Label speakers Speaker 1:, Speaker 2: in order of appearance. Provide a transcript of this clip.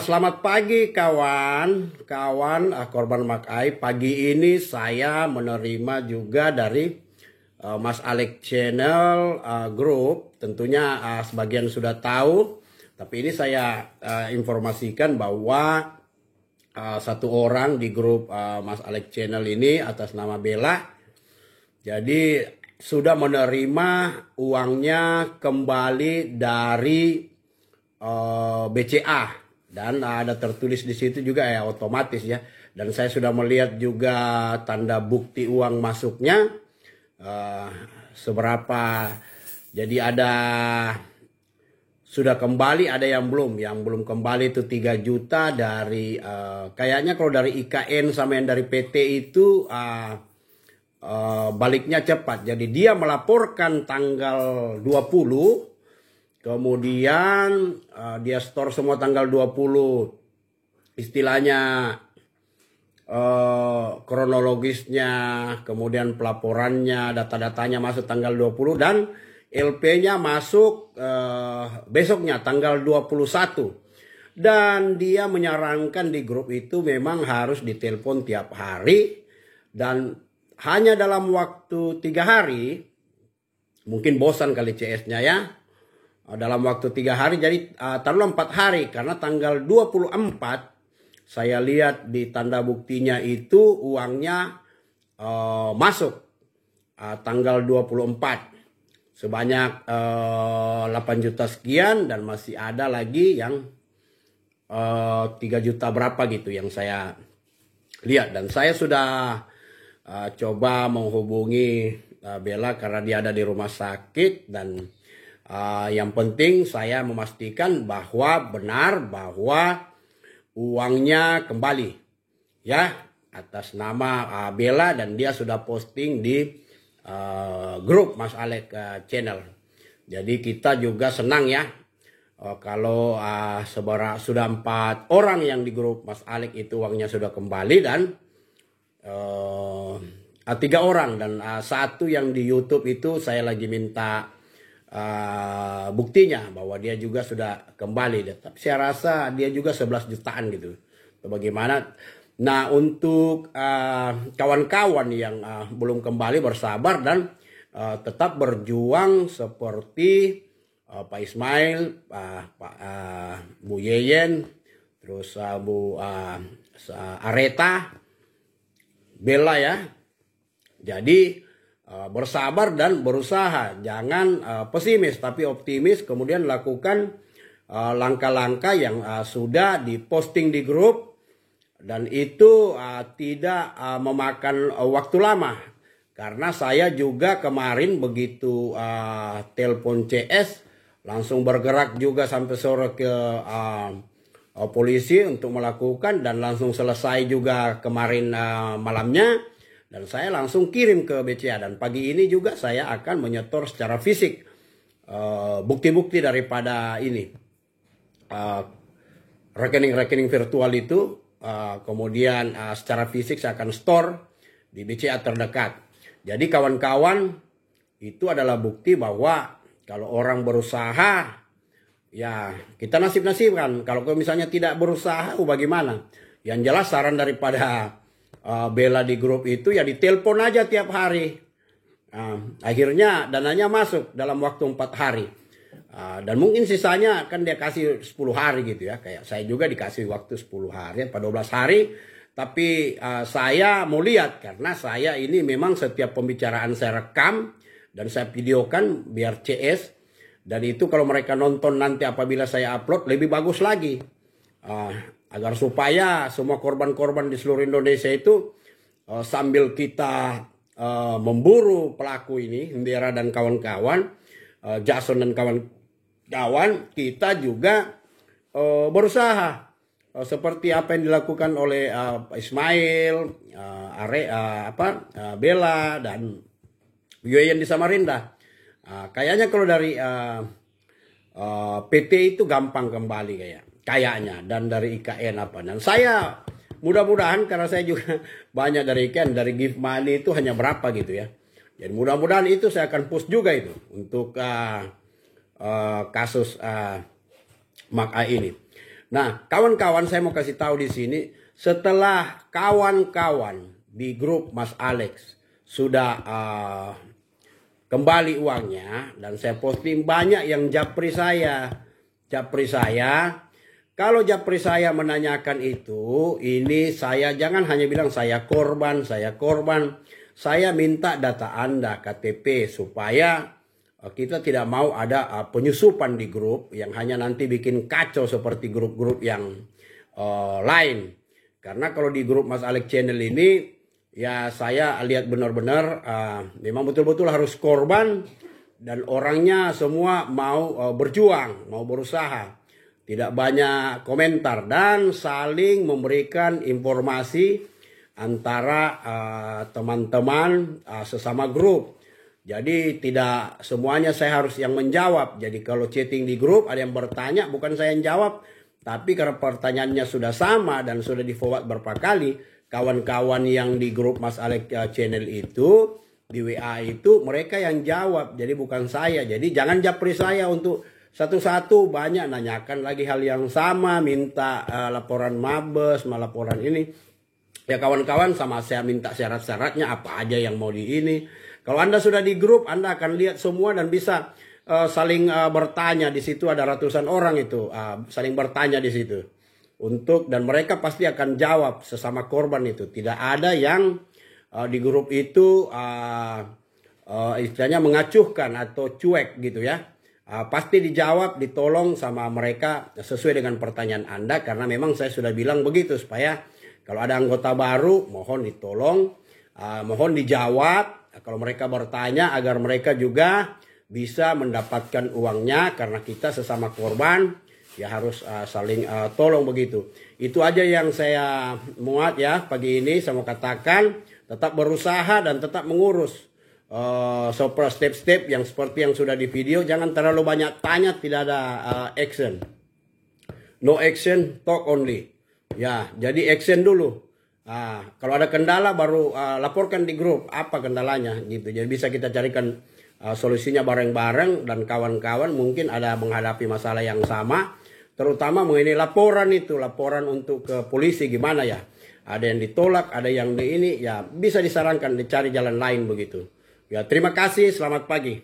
Speaker 1: Selamat pagi kawan korban Mak Ai. Pagi ini saya menerima juga dari Mas Alex Channel Group. Tentunya sebagian sudah tahu, tapi ini saya informasikan bahwa satu orang di grup Mas Alex Channel ini atas nama Bella, jadi sudah menerima uangnya kembali dari BCA. Dan ada tertulis di situ juga ya, otomatis ya. Dan saya sudah melihat juga tanda bukti uang masuknya seberapa. Jadi ada sudah kembali, ada yang belum. Yang belum kembali itu 3 juta dari kayaknya kalau dari IKN sama yang dari PT itu baliknya cepat. Jadi dia melaporkan tanggal 20. Kemudian dia store semua tanggal 20, istilahnya kronologisnya, kemudian pelaporannya, data-datanya masuk tanggal 20 dan LP-nya masuk besoknya tanggal 21. Dan dia menyarankan di grup itu memang harus ditelepon tiap hari dan hanya dalam waktu 3 hari, mungkin bosan kali CS-nya ya. Dalam waktu 3 hari, jadi taruhlah 4 hari, karena tanggal 24 saya lihat di tanda buktinya itu uangnya masuk tanggal 24 sebanyak 8 juta sekian, dan masih ada lagi yang 3 juta berapa gitu yang saya lihat. Dan saya sudah coba menghubungi Bella karena dia ada di rumah sakit, dan yang penting saya memastikan bahwa benar bahwa uangnya kembali ya atas nama Bella, dan dia sudah posting di grup Mas Alex Channel. Jadi kita juga senang ya kalau sudah 4 orang yang di grup Mas Alex itu uangnya sudah kembali, dan 3 orang, dan 1 yang di YouTube itu saya lagi minta buktinya bahwa dia juga sudah kembali. Tapi saya rasa dia juga 11 jutaan gitu. Bagaimana? Nah, untuk kawan-kawan yang belum kembali, bersabar dan tetap berjuang seperti Pak Ismail, Pak Bu Yeyen, terus Bu Areta, Bella ya. Jadi bersabar dan berusaha, jangan pesimis tapi optimis, kemudian lakukan langkah-langkah yang sudah diposting di grup, dan itu tidak memakan waktu lama, karena saya juga kemarin begitu telepon CS langsung bergerak juga sampai sore ke polisi untuk melakukan, dan langsung selesai juga kemarin malamnya. Dan saya langsung kirim ke BCA, dan pagi ini juga saya akan menyetor secara fisik bukti-bukti daripada ini rekening-rekening virtual itu. Kemudian secara fisik saya akan store di BCA terdekat. Jadi kawan-kawan, itu adalah bukti bahwa kalau orang berusaha, ya kita nasib-nasibkan. Kalau misalnya tidak berusaha, bagaimana? Yang jelas saran daripada Bella di grup itu ya ditelepon aja tiap hari. Akhirnya dananya masuk dalam waktu 4 hari. Dan mungkin sisanya kan dia kasih 10 hari gitu ya. Kayak saya juga dikasih waktu 10 hari atau 12 hari. Tapi saya mau lihat, karena saya ini memang setiap pembicaraan saya rekam dan saya videokan biar CS. Dan itu kalau mereka nonton nanti apabila saya upload lebih bagus lagi. Agar supaya semua korban-korban di seluruh Indonesia itu sambil kita memburu pelaku ini, Indira dan kawan-kawan, Jason dan kawan-kawan, kita juga berusaha seperti apa yang dilakukan oleh Ismail, Bella dan Yoyen di Samarinda. Kayaknya kalau dari PT itu gampang kembali kayaknya, dan dari IKN dan saya mudah-mudahan, karena saya juga banyak dari IKN, dari give money itu hanya berapa gitu ya. Jadi mudah-mudahan itu saya akan post juga itu untuk kasus Mak Ai ini. Nah, kawan-kawan, saya mau kasih tahu di sini, setelah kawan-kawan di grup Mas Alex sudah kembali uangnya, dan saya posting banyak yang japri saya. Kalau japri saya menanyakan itu, ini saya jangan hanya bilang saya korban. Saya minta data Anda, KTP, supaya kita tidak mau ada penyusupan di grup yang hanya nanti bikin kacau seperti grup-grup yang lain. Karena kalau di grup Mas Alex Channel ini, ya saya lihat benar-benar memang betul-betul harus korban, dan orangnya semua mau berjuang, mau berusaha. Tidak banyak komentar dan saling memberikan informasi antara teman-teman sesama grup. Jadi tidak semuanya saya harus yang menjawab. Jadi kalau chatting di grup ada yang bertanya, bukan saya yang jawab. Tapi karena pertanyaannya sudah sama dan sudah di forward berapa kali, kawan-kawan yang di grup Mas Alex Channel itu, di WA itu, mereka yang jawab. Jadi bukan saya. Jadi jangan japri saya untuk satu-satu, banyak nanyakan lagi hal yang sama, minta laporan Mabes, laporan ini. Ya kawan-kawan, sama saya minta syarat-syaratnya apa aja yang mau di ini. Kalau Anda sudah di grup, Anda akan lihat semua dan bisa saling bertanya. Di situ ada ratusan orang itu saling bertanya di situ. Dan mereka pasti akan jawab sesama korban itu. Tidak ada yang di grup itu istilahnya mengacuhkan atau cuek gitu ya. Pasti dijawab, ditolong sama mereka sesuai dengan pertanyaan Anda. Karena memang saya sudah bilang begitu, supaya kalau ada anggota baru, mohon ditolong, mohon dijawab. Kalau mereka bertanya, agar mereka juga bisa mendapatkan uangnya, karena kita sesama korban ya harus saling tolong begitu. Itu aja yang saya muat ya pagi ini. Saya mau katakan, tetap berusaha dan tetap mengurus step-step yang seperti yang sudah di video. Jangan terlalu banyak tanya, tidak ada action. No action, talk only. Ya, jadi action dulu. Kalau ada kendala baru laporkan di grup apa kendalanya gitu. Jadi bisa kita carikan solusinya bareng-bareng, dan kawan-kawan mungkin ada menghadapi masalah yang sama, terutama mengenai laporan itu, laporan untuk ke polisi gimana ya. Ada yang ditolak, ada yang di ini, ya bisa disarankan dicari jalan lain begitu. Ya, terima kasih, selamat pagi.